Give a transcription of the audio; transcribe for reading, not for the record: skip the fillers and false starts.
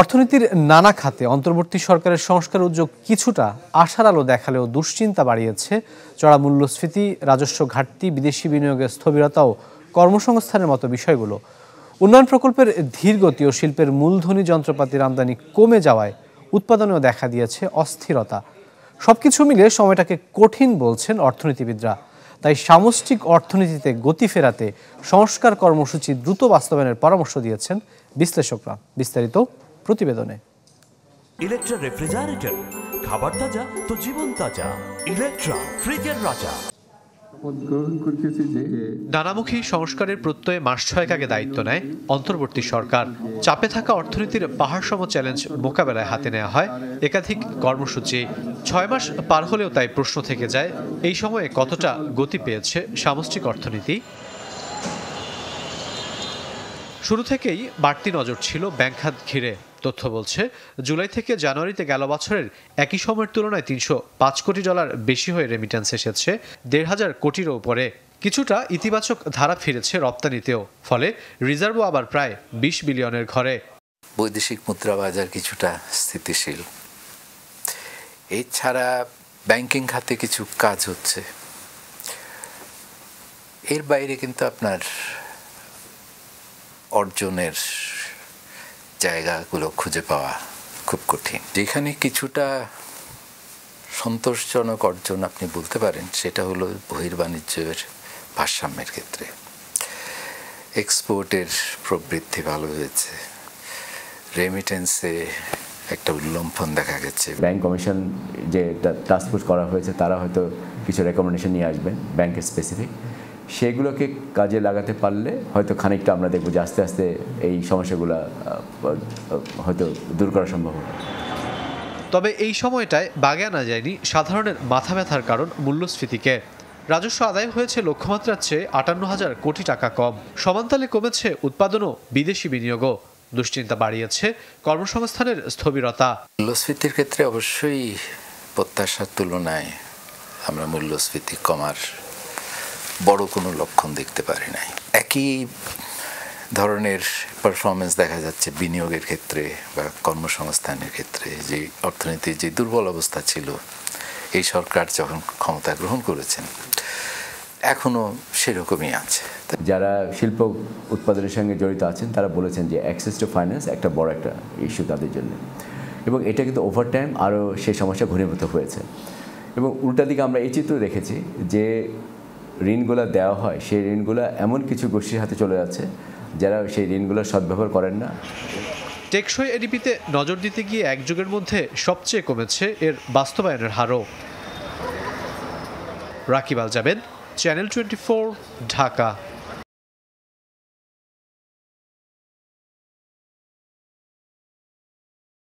অর্থনীতির নানা খাতে অন্তর্বর্তী সরকারের সংস্কার উদ্যোগ কিছুটা আশার আলো দেখালেও দুশ্চিন্তা বাড়িয়েছে চড়া মূল্যস্ফীতি, রাজস্ব ঘাটতি, বিদেশি বিনিয়োগের স্থবিরতা ও কর্মসংস্থানের মতো বিষয়গুলো। উন্নয়ন প্রকল্পের ধীরগতি ও শিল্পের মূলধনী যন্ত্রপাতির আমদানি কমে যাওয়ায় উৎপাদনেও দেখা দিয়েছে অস্থিরতা। সবকিছু মিলিয়ে সময়টাকে কঠিন বলছেন অর্থনীতিবিদরা। তাই সামষ্টিক অর্থনীতিতে গতি ফেরাতে সংস্কার কর্মসূচি দ্রুত বাস্তবায়নের পরামর্শ দিয়েছেন বিশ্লেষকরা। বিস্তারিত প্রতিবেদনে। ইলেকট্রা রেফ্রিজারেটর, খাবার তাজা তো জীবন তাজা। ইলেকট্রা, ফ্রিজের রাজা। নানামুখী সংস্কারের প্রত্যয়ে মাস ছয়েক আগে দায়িত্ব নেয় অন্তর্বর্তী সরকার। চাপে থাকা অর্থনীতির পাহাড়সম চ্যালেঞ্জ মোকাবেলায় হাতে নেওয়া হয় একাধিক কর্মসূচি। 6 মাস পার হলেও তাই প্রশ্ন থেকে যায়, এই সময়ে কতটা গতি পেয়েছে সামষ্টিক অর্থনীতি। শুরু থেকেই বাড়তি নজর ছিল ব্যাংক খাত ঘিরে। তথ্য বলছে, জুলাই থেকে জানুয়ারিতে গেল বছরের একই সময়ের তুলনায় $305 কোটি বেশি হয়ে রেমিট্যান্স এসেছে 1,500 কোটিরও উপরে। কিছুটা ইতিবাচক ধারা ফিরেছে রপ্তানিতেও, ফলে রিজার্ভও আবার প্রায় 20 বিলিয়নের ঘরে। বৈদেশিক মুদ্রা বাজার কিছুটা স্থিতিশীল। এছাড়া ব্যাংকিং খাতে কিছু কাজ হচ্ছে। এর বাইরে কিন্তু আপনার অর্জনের জায়গাগুলো খুঁজে পাওয়া খুব কঠিন। যেখানে কিছুটা সন্তোষজনক অর্জন আপনি বলতে পারেন, সেটা হলো বহির্বাণিজ্যের ভারসাম্যের ক্ষেত্রে। এক্সপোর্টের প্রবৃদ্ধি ভালো হয়েছে, রেমিটেন্সে একটা উল্লম্ফন দেখা গেছে। ব্যাংক কমিশন যে টাস্ক ফোর্স করা হয়েছে, তারা হয়তো কিছু রেকমেন্ডেশন নিয়ে আসবেন ব্যাংকের স্পেসিফিক। সেগুলোকে কাজে লাগাতে পারলে হয়তো খানিকটা আমরা দেখব যে আস্তে আস্তে এই সমস্যাগুলো হয়তো দূর করা সম্ভব হবে। তবে এই সময়টায় বাগে আনা যায়নি সাধারণের মাথা ব্যথার কারণ মূল্যস্ফীতিকে। রাজস্ব আদায় হয়েছে লক্ষ্যমাত্রার চেয়ে 58,000 কোটি টাকা কম। সমান্তালে কমেছে উৎপাদন ও বিদেশি বিনিয়োগও। দুশ্চিন্তা বাড়িয়েছে কর্মসংস্থানের স্থবিরতা। মূল্যস্ফীতির ক্ষেত্রে অবশ্যই প্রত্যাশার তুলনায় আমরা মূল্যস্ফীতি কমার বড় কোনো লক্ষণ দেখতে পারি নাই। একই ধরনের পারফরমেন্স দেখা যাচ্ছে বিনিয়োগের ক্ষেত্রে বা কর্মসংস্থানের ক্ষেত্রে। যে অর্থনীতির যে দুর্বল অবস্থা ছিল, এই সরকার যখন ক্ষমতা গ্রহণ করেছেন এখনও সেরকমই আছে। যারা শিল্প উৎপাদনের সঙ্গে জড়িত আছেন তারা বলেছেন যে অ্যাক্সেস টু ফাইন্যান্স একটা বড় একটা ইস্যু তাদের জন্য, এবং এটা কিন্তু ওভার টাইম আরও সেই সমস্যা ঘনীভূত হয়েছে। এবং উল্টা দিকে আমরা এই চিত্র দেখেছি যে ঋণগুলো দেওয়া হয়, সেই ঋণগুলো এমন কিছু গোষ্ঠীর হাতে চলে যাচ্ছে যারা সেই ঋণগুলোর সদ্ব্যবহার করেন না। টেকসই এডিপিতে নজর দিতে গিয়ে এক যুগের মধ্যে সবচেয়ে কমেছে এর বাস্তবায়নের হারও। রাকিব আল জাবেদ, চ্যানেল 24, ঢাকা।